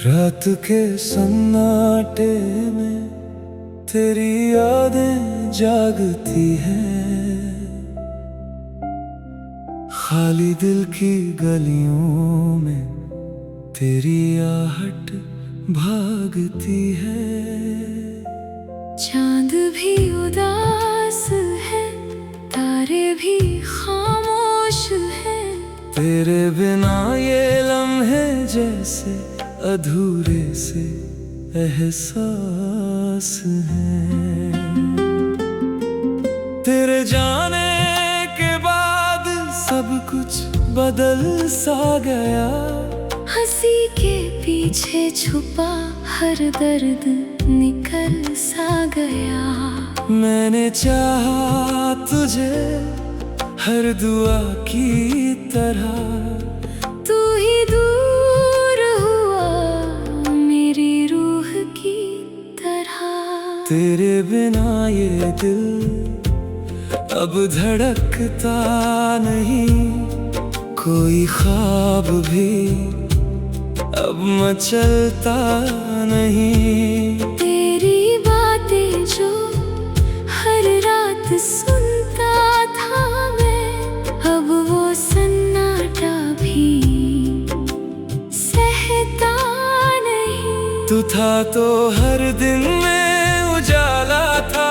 रात के सन्नाटे में तेरी यादें जागती हैं, खाली दिल की गलियों में तेरी आहट भागती है। चांद भी उदास है, तारे भी खामोश हैं, तेरे बिना ये लम्हे जैसे अधूरे से एहसास है। तेरे जाने के बाद सब कुछ बदल सा गया, हंसी के पीछे छुपा हर दर्द निकल सा गया। मैंने चाहा तुझे हर दुआ की तरह, तू ही दूर हुआ मेरी रूह की तरह। तेरे बिना ये दिल अब धड़कता नहीं, कोई ख्वाब भी अब मचलता नहीं। तेरी बातें जो हर रात सुनता था मैं, अब वो सन्नाटा भी सहता नहीं। तू था तो हर दिन में उजाला था,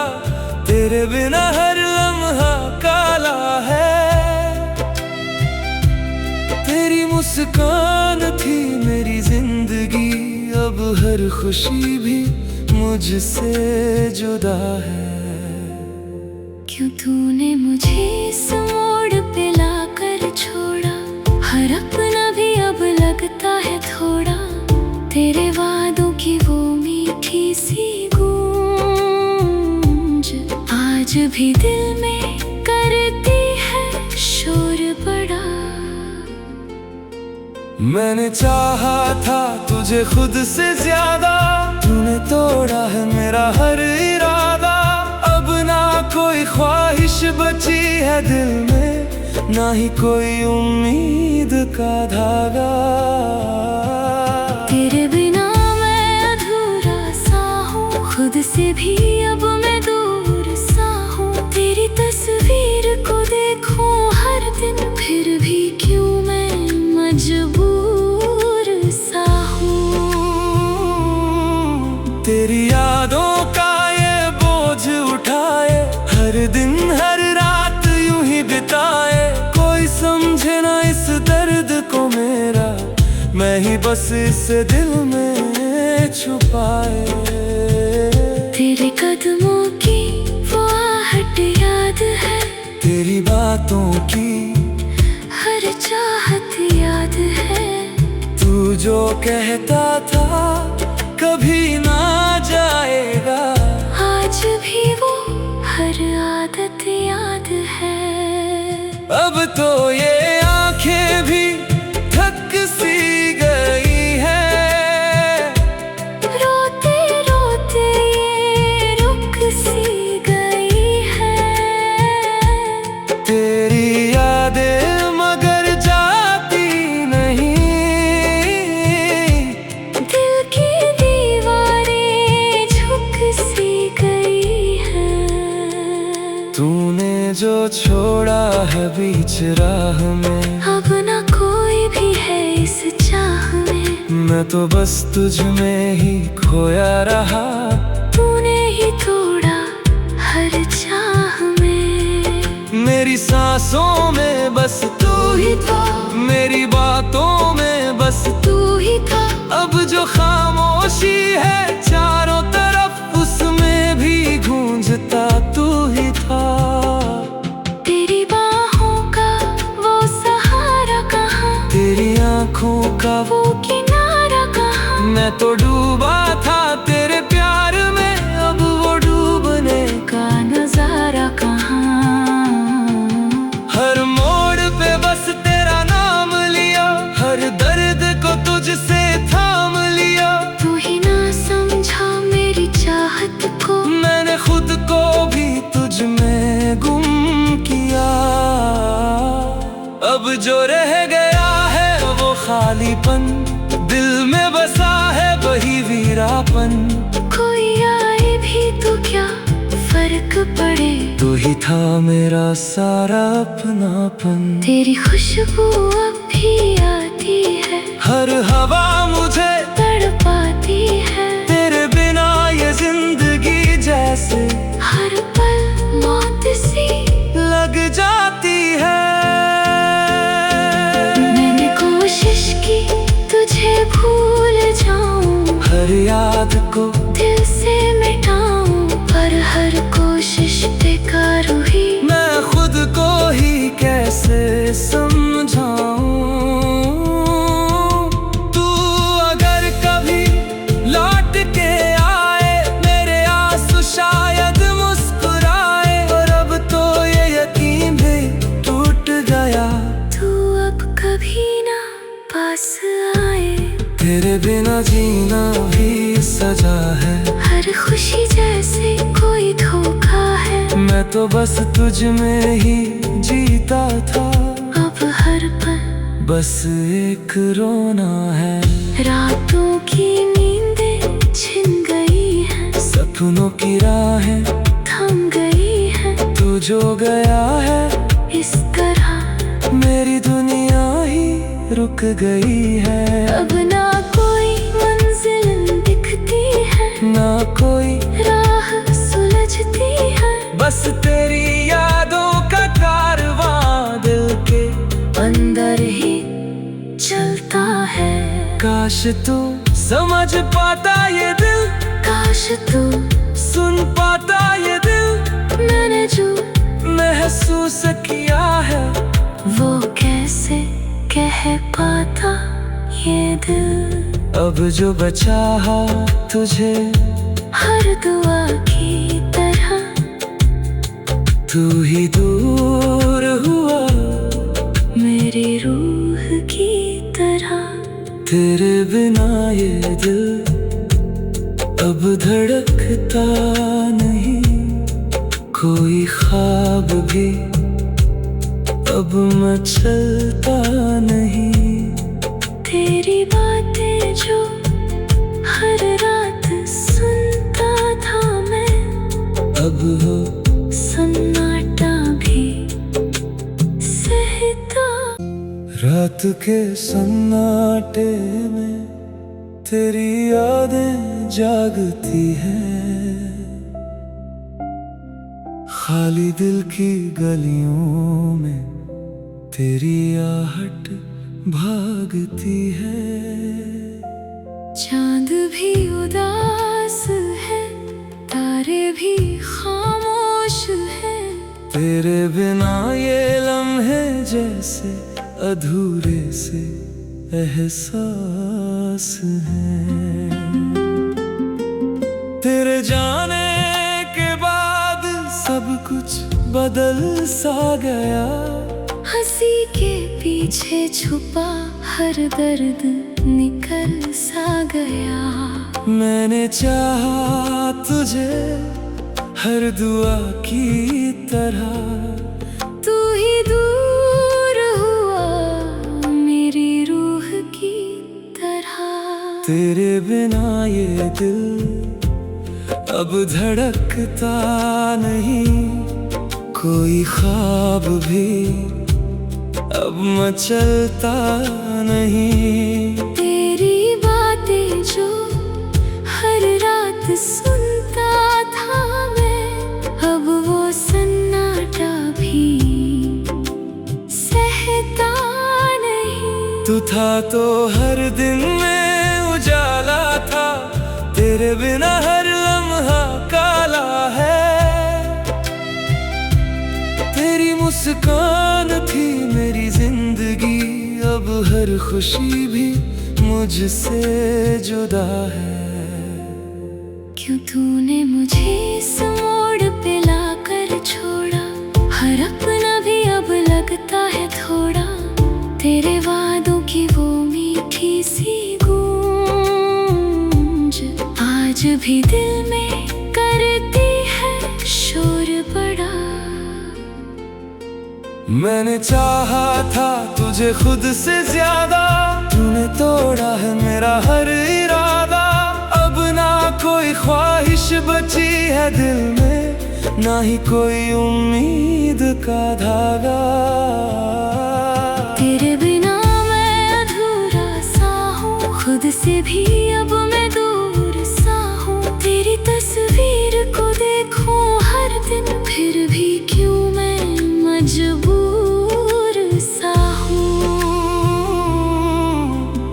तेरे बिना हर लम्हा काला है। तेरी मुस्कान थी मेरी जिंदगी, अब हर खुशी भी मुझसे जुदा है। क्यों तूने मुझे इस मोड़ पे लाकर छोड़ा, हर अपना भी अब लगता है थोड़ा। तेरे वादों की वो मीठी सी गूंज आज भी दिल में करती है शोर बड़ा। मैंने चाहा था तुझे खुद से ज्यादा, तूने तोड़ा है मेरा हर इरादा। अब ना कोई ख्वाहिश बची है दिल में, ना ही कोई उम्मीद का धागा। तेरे बिना मैं अधूरा सा हूँ, खुद से भी अब मैं दूर सा हूँ। तेरी तस्वीर को देखूं हर दिन, फिर भी क्यों मैं मजबूर सा हूँ। तेरी यादों का ये बोझ उठाए, हर दिन हर रात यूं ही बिताए। कोई समझे ना इस दर्द को मेरा, मैं ही बस इसे दिल में छुपाए। तेरे कदमों की वो आहट याद है, तेरी बातों की हर चाहत याद है। तू जो कहता था कभी ना जाएगा, आज भी वो हर आदत याद है। अब तो ये आंखें भी थक सी गई है, रोते रोते ये रुक सी गई है। तेरी यादें मगर जाती नहीं, दिल की दीवारें झुक सी गई है। तूने जो छोड़ा है बीच राह में, अब ना कोई भी है इस चाह में। मैं तो बस तुझ में ही खोया रहा। तूने ही तोड़ा हर चाह में। मेरी सांसों में बस तू ही था, मेरी बातों में बस तू ही था। अब जो खामोशी है चारों तरफ, उसमें भी गूंजता तू ही था। तेरी बाहों का वो सहारा कहाँ, तेरी आंखों का वो किनारा कहाँ। मैं तो डूबा था तेरे प्यार में, अब वो डूबने का नजारा कहाँ। हर मोड़ पे बस तेरा नाम लिया, हर दर्द को तुझसे थाम लिया। तू ही ना समझा मेरी चाहत को, मैंने खुद को भी तुझ में गुम किया। अब जो रह गया है वो खालीपन, दिल में बसा है वही वीरापन। कोई आए भी तो क्या फर्क पड़े, तू ही था मेरा सारा अपनापन। तेरी खुशबू अब भी आती है, हर हवा मुझे तड़पाती है। तेरे बिना ये जिंदगी जैसे हर पल मौत सी लग जाती है। मैंने कोशिश की तुझे भूल जाऊं, हर याद को दिल से मिटाऊं, पर हर कोशिश बेकार हुई। मैं खुद को ही कैसे समझाऊं। तू अगर कभी लौट के आए, मेरे आंसू शायद मुस्कुराए। और अब तो ये यकीन भी टूट गया, तू अब कभी ना पास आए। तेरे बिना जीना भी सजा है, हर खुशी जैसे कोई धोखा है। मैं तो बस तुझ में ही जीता था, अब हर पल बस एक रोना है। रातों की नींदें छिन गई हैं, सपनों की राहें थम गई हैं। तू जो गया है इस तरह मेरी दुनिया ही रुक गई है। अब ना कोई मंजिल दिखती है, ना कोई राह सुलझती है। बस तेरी यादों का कारवां दिल के अंदर ही चलता है। काश तू समझ पाता ये दिल, काश तू सुन पाता ये दिल। मैंने जो महसूस किया है वो कैसे कह पाता ये दिल। अब जो बचा है तुझे हर दुआ की तरह तू ही दूर हुआ, मेरी रूह की तरह। तेरे बिना ये दिल अब धड़कता नहीं। कोई ख्वाब भी अब मचलता नहीं। तेरी बातें जो हर रात सुनता था मैं, अब हो सन्नाटा भी सहता। रात के सन्नाटे में तेरी यादें जागती हैं। खाली दिल की गलियों में तेरी आहट भागती है। चांद भी उदास है, तारे भी खामोश है। तेरे बिना ये लम्हे जैसे अधूरे से एहसास है। तेरे जाने के बाद सब कुछ बदल सा गया। हंसी के पीछे छुपा हर दर्द निकल सा गया। मैंने चाहा तुझे हर दुआ की तरह, तू ही दूर हुआ मेरी रूह की तरह। तेरे बिना ये दिल अब धड़कता नहीं। कोई ख्वाब भी अब मचलता नहीं। तेरी बातें जो हर रात सुनता था मैं, अब वो सन्नाटा भी सहता नहीं। तू था तो हर दिन में उजाला था, तेरे बिना हर लम्हा काला है। तेरी मुस्कान थी मेरी जिंदगी, अब हर खुशी भी मुझसे जुदा है। क्यों तूने मुझे इस मोड़ पे लाकर छोड़ा, हर अपना भी अब लगता है थोड़ा। तेरे वादों की वो मीठी सी गूंज आज भी दिल में करती है शोर बड़ा। मैंने चाहा था तुझे खुद से ज्यादा, तूने तोड़ा है मेरा हर इरादा। कोई ख्वाहिश बची है दिल में, ना ही कोई उम्मीद का धागा। तेरे बिना मैं अधूरा सा हूँ, खुद से भी अब मैं दूर सा हूँ। तेरी तस्वीर को देखूं हर दिन, फिर भी क्यों मैं मजबूर सा हूँ।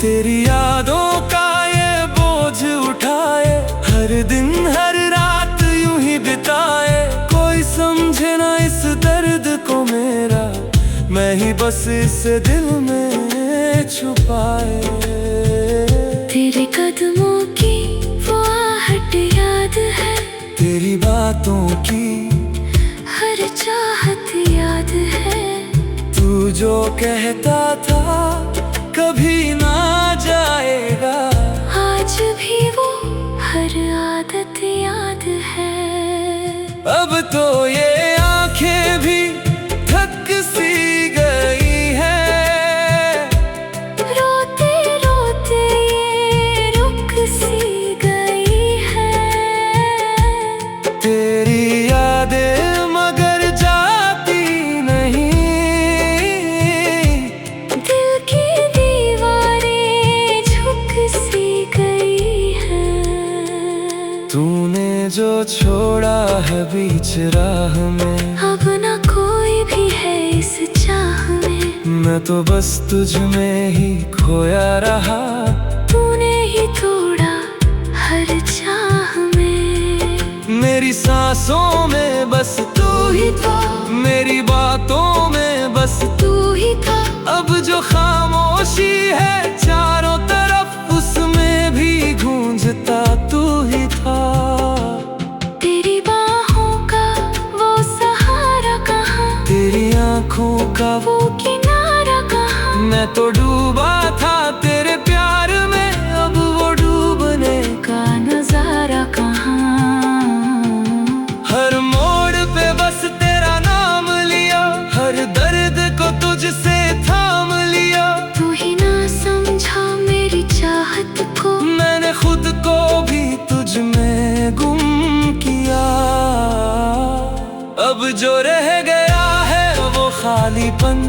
तेरी यादों का ये बोझ उठाए, हर दिन हर रात यूं ही बिताए। कोई समझे ना इस दर्द को मेरा, मैं ही बस इसे दिल में छुपाए। तेरे कदमों की वो आहट याद है, तेरी बातों की हर चाहत याद है। तू जो कहता था कभी ना जाएगा, आज भी वो हर आदत याद है। अब तो ये आंखें भी थक सी गई है, रोते रोते ये रुक सी गई है। तेरी यादें मगर जाती नहीं, दिल की दीवारें झुक सी गई है। तूने जो छोड़ा है बीच राह में, अब ना कोई भी है इस चाह में। मैं तो बस तुझ में ही खोया रहा। तूने ही तोड़ा हर चाह में। मेरी सांसों में बस तू ही था, मेरी बातों में बस तू ही था। अब जो खामोशी है चारों तरफ, उसमें भी गूंजता तू ही था। तेरी बाहों का वो सहारा कहाँ, तेरी आंखों का वो किनारा कहाँ। मैं तो डूबा था तेरे प्यार में, अब वो डूबने का नजारा कहाँ। हर मोड़ पे बस तेरा नाम लिया, हर दर्द को तुझसे थाम लिया। तू ही ना समझा मेरी चाहत को, मैंने खुद को भी तुझ में गुम किया। अब जो रह गया है वो खालीपन,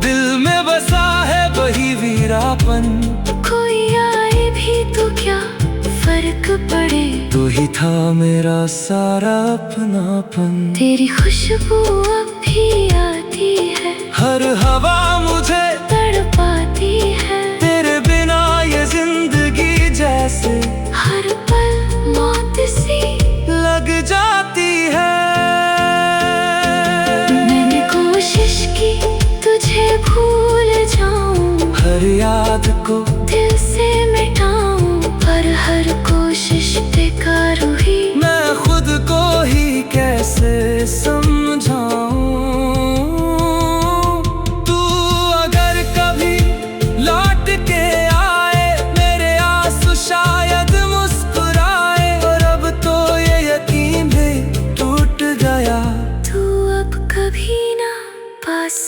दिल में बसा है वही वीरापन। कोई आए भी तो क्या फर्क पड़े, तू ही था मेरा सारा अपनापन। तेरी खुशबू अब भी आती है, हर हवा मुझे तड़पाती है। तेरे बिना ये जिंदगी जैसे हर पल मौत सी लग जाती है। मैंने कोशिश की तुझे भूल जाऊं, हर याद को दिल से मिटाऊं, पर हर कोशिश बेकार हुई। मैं खुद को ही कैसे समझाऊं। तू अगर कभी लौट के आए, मेरे आंसू शायद मुस्कुराए। और अब तो ये यकीन भी टूट गया, तू अब कभी ना पास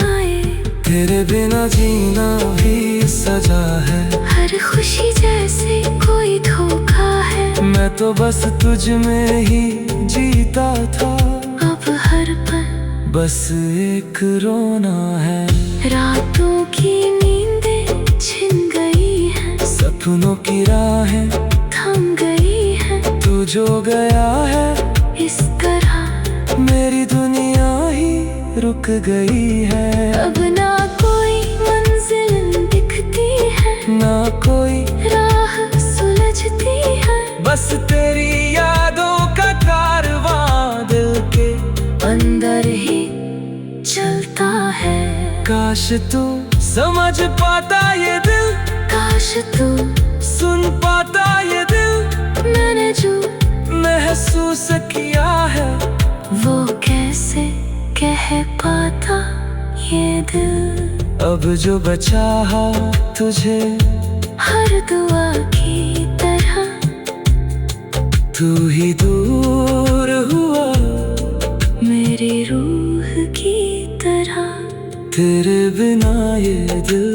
आए। तेरे बिना जीना भी सजा है, हर खुशी जैसे कोई धोखा है। मैं तो बस तुझ में ही जीता था, अब हर पल बस एक रोना है। रातों की नींदें छिन गई हैं, सपनों की राहें थम गई हैं। तू जो गया है इस तरह मेरी दुनिया ही रुक गई है। अब ना कोई मंजिल दिखती है, ना कोई राह सुलझती है। बस तेरी यादों का कारवां दिल के अंदर ही चलता है। काश तू समझ पाता ये दिल, काश तू सुन पाता ये दिल। मैंने जो महसूस किया है वो कैसे कह पाता ये दिल। अब जो बचा है तुझे हर दुआ की तरह तू ही दूर हुआ, मेरी रूह की तरह। तेरे बिना ये दिल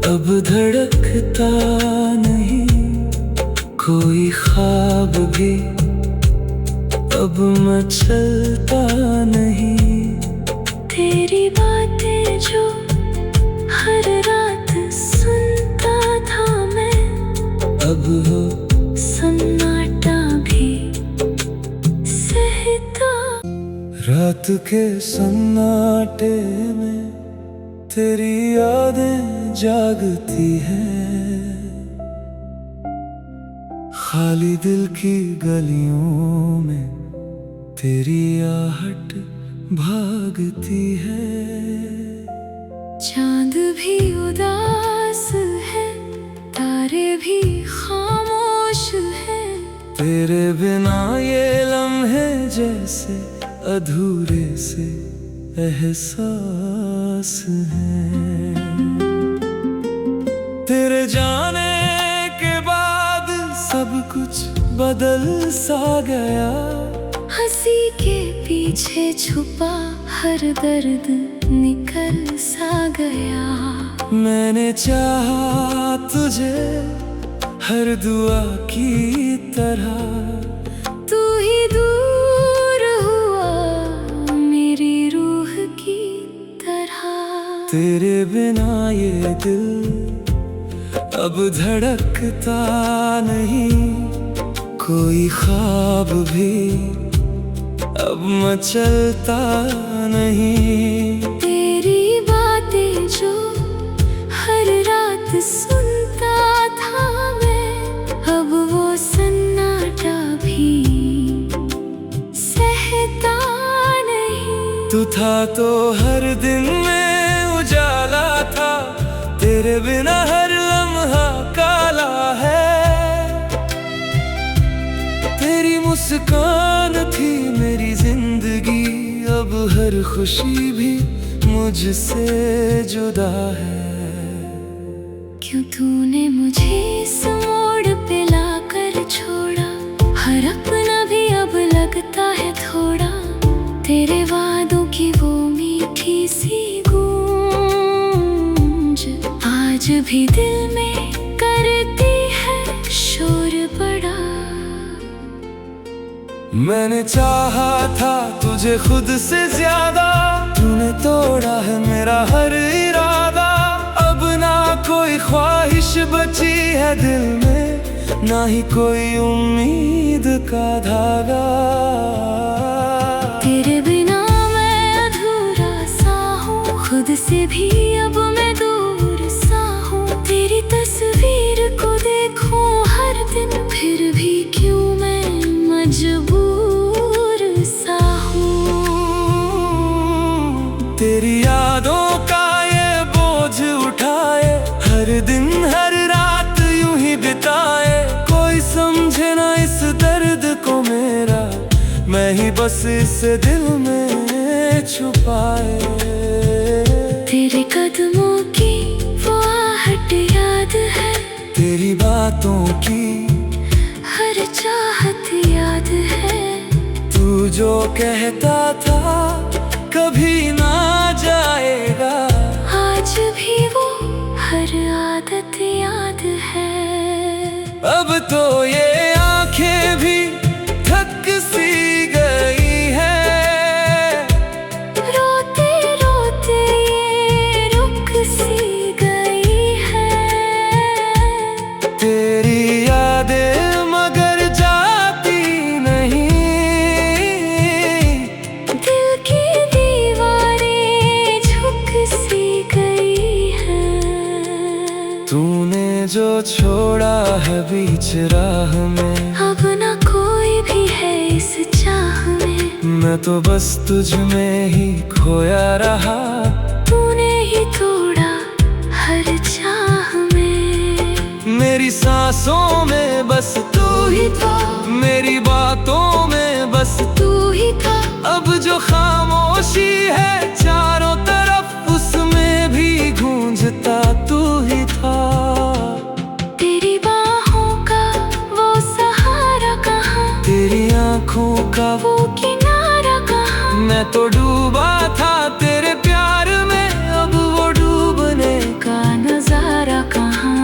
अब धड़कता नहीं, कोई ख्वाब भी अब मचलता नहीं। तेरी बातें जो हर रात सुनता था मैं, अब हो सन्नाटा भी सहता। रात के सन्नाटे में तेरी यादें जागती हैं, खाली दिल की गलियों में तेरी आहट भागती है। चांद भी उदास है, तारे भी खामोश है, तेरे बिना ये लम्हे जैसे अधूरे से एहसास है। तेरे जाने के बाद सब कुछ बदल सा गया, हंसी के पीछे छुपा हर दर्द निकल सा गया। मैंने चाहा तुझे हर दुआ की तरह, तू ही दूर हुआ मेरी रूह की तरह। तेरे बिना ये दिल अब धड़कता नहीं, कोई ख्वाब भी अब मचलता नहीं। तेरी बातें जो हर रात सुनता था मैं, अब वो सन्नाटा भी सहता नहीं। तू था तो हर दिन में उजाला था, तेरे बिना हर लम्हा काला है। तेरी मुस्कान थी मेरी जिंदगी, अब हर खुशी भी मुझसे जुदा है। क्यों तूने मुझे इस मोड़ पे लाकर छोड़ा, हर अपना भी अब लगता है थोड़ा। तेरे वादों की वो मीठी सी गूंज आज भी दिल में करती है शोर बड़ा। मैंने चाहा था तुझे खुद से ज्यादा, तूने तोड़ा है मेरा हर इरादा। अब ना कोई ख्वाहिश बची है दिल में, ना ही कोई उम्मीद का धागा। तेरे बिना मैं अधूरा सा हूँ, खुद से भी अब मैं दूर सा हूँ। तेरी तस्वीर को देखूं हर दिन, फिर भी क्यों मैं मजबूर सा हूँ। तेरी यादों का ये बोझ उठाए, हर दिन हर रात यूं ही बिताए। कोई समझे ना इस दर्द को मेरा, मैं ही बस इसे दिल में छुपाए। तेरे कदमों की वो आहट याद है, तेरी बातों की हर चाहत याद है। तू जो कहता था कभी ना जाएगा, आज भी वो हर आदत याद है। अब तो ये आंखें भी थक सी गई है, रोते रोते ये रुक सी गई है। तेरी यादें मगर जाती नहीं, दिल की दीवारें झुक सी गई है। तूने जो छोड़ा है बीच राह में, अब ना कोई भी है इस चाह में। मैं तो बस तुझ में ही खोया रहा। तूने ही तोड़ा हर चाह में, मेरी सांसों में बस तू ही था, मेरी बातों में बस तू ही था। अब जो खामोशी है चारों तरफ, उसमें भी गूंजता तू ही था। तेरी बाहों का वो सहारा कहाँ, तेरी आंखों का वो किनारा कहाँ। मैं तो डूबा था तेरे प्यार में, अब वो डूबने का नजारा कहाँ।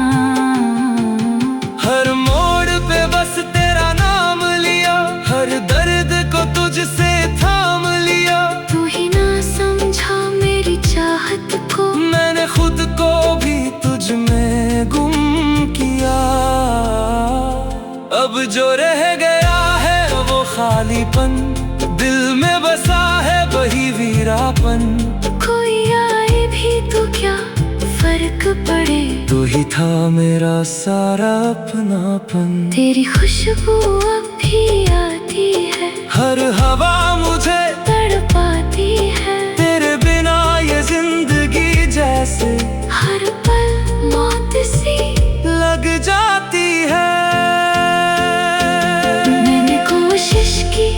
हर मोड़ पे अब जो रह गया है वो खालीपन, दिल में बसा है वही वीरापन। कोई आए भी तो क्या फर्क पड़े, तू ही था मेरा सारा अपनापन। तेरी खुशबू अब भी आती है, हर हवा मुझे तड़पाती है। तेरे बिना ये जिंदगी जैसे हर पल मौत सी लग जाती है। मैंने कोशिश की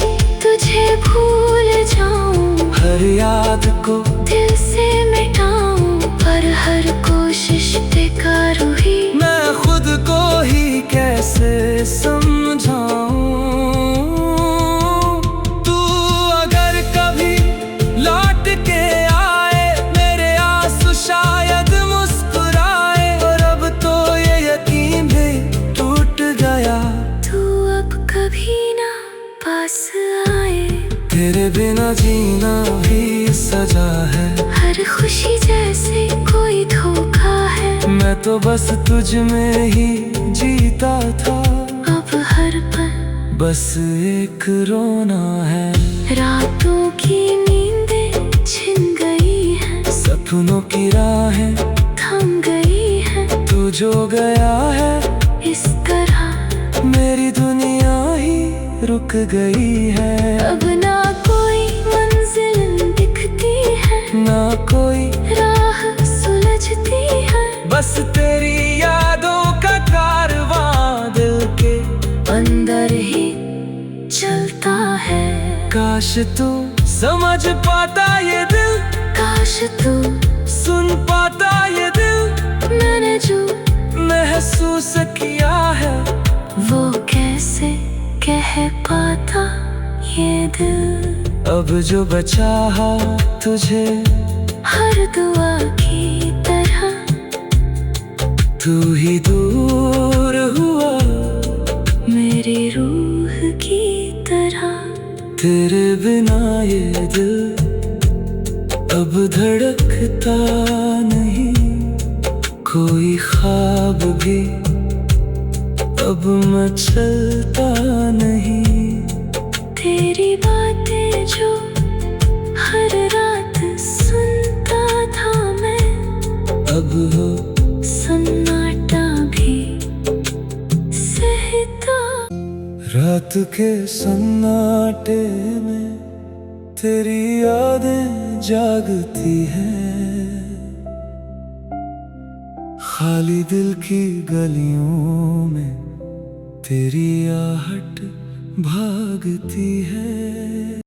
तुझे भूल जाऊं, हर याद को दिल से मिटाऊं, पर हर कोशिश बेकार हुई। मैं खुद को ही कैसे समझाऊं। तू अगर कभी लौट के आए, मेरे आंसू शायद मुस्कुराए। और अब तो ये यकीन भी टूट गया, तू अब कभी ना पास आए। तेरे बिना जीना भी सजा है, हर खुशी जैसे कोई धोखा है। मैं तो बस तुझ में ही जीता था, अब हर पल बस एक रोना है। रातों की नींदें छिन गई हैं, सपनों की राहें थम गई हैं। तू जो गया है इस तरह मेरी दुनिया ही रुक गई है। अब ना कोई मंजिल दिखती है, ना कोई राह सुलझती है। बस तेरी यादों का कारवां दिल के अंदर ही चलता है। काश तू समझ पाता ये दिल, काश तू सुन पाता ये दिल। मैंने जो महसूस किया है वो कैसे कह पाता ये दिल। अब जो बचा है तुझे हर दुआ की तरह तू ही दूर हुआ, मेरी रूह की तरह। तेरे बिना ये दिल अब धड़कता नहीं। कोई ख्वाब भी अब मचलता नहीं। तेरी बातें जो हर रात सुनता था मैं, अब हो सन्नाटा भी सहता। रात के सन्नाटे में तेरी यादें जागती हैं। खाली दिल की गलियों में तेरी आहट भागती है।